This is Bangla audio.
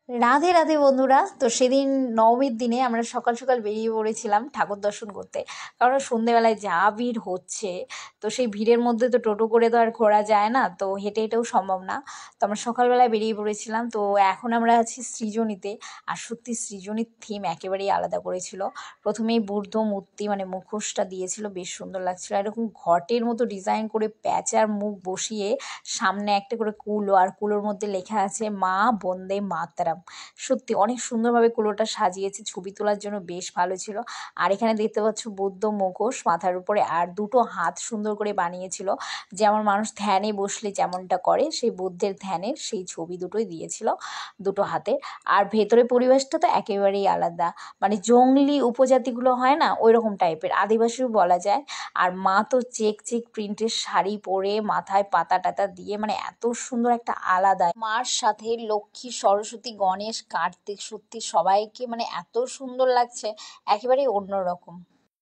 রাধে রাধে বন্ধুরা। তো সেদিন নবমীর দিনে আমরা সকাল সকাল বেরিয়ে পড়েছিলাম ঠাকুর দর্শন করতে। কারণ সন্ধেবেলায় যা ভিড় হচ্ছে, তো সেই ভিড়ের মধ্যে তো টোটো করে তো আর ঘোরা যায় না, তো হেঁটে হেঁটেও সম্ভব না। তো আমরা সকালবেলায় বেরিয়ে পড়েছিলাম। তো এখন আমরা আছি সৃজনীতে। আর সত্যি সৃজনীর থিম একেবারেই আলাদা করেছিল। প্রথমেই বুদ্ধ মূর্তি মানে মুখোশটা দিয়েছিল, বেশ সুন্দর লাগছিল। এরকম ঘটের মতো ডিজাইন করে প্যাঁচার মুখ বসিয়ে সামনে একটা করে কুলো, আর কুলোর মধ্যে লেখা আছে মা বন্দে মাতরম। সত্যি অনেক সুন্দরভাবে কুলোটা সাজিয়েছে, ছবি তোলার জন্য বেশ ভালো ছিল। আর এখানে দেখতে পাচ্ছ বুদ্ধ মুখোশ মাথার উপরে, আর দুটো হাত সুন্দর করে বানিয়েছিল, যেমন মানুষ ধ্যানে বসলে যেমনটা করে সেই বুদ্ধের ধ্যানের সেই ছবি দুটোই দিয়েছিল দুটো হাতে। আর ভেতরে পরিবেশটা তো একেবারেই আলাদা, মানে জংলি উপজাতিগুলো হয় না, ওই রকম টাইপের, আদিবাসীও বলা যায়। আর মা তো চেক চেক প্রিন্টের শাড়ি পরে মাথায় পাতা টাতা দিয়ে, মানে এত সুন্দর একটা আলাদা। মার সাথে লক্ষ্মী, সরস্বতী, গণেশ, কার্তিক, সত্যি সবাইকে মানে এত সুন্দর লাগছে, একেবারেই অন্যরকম।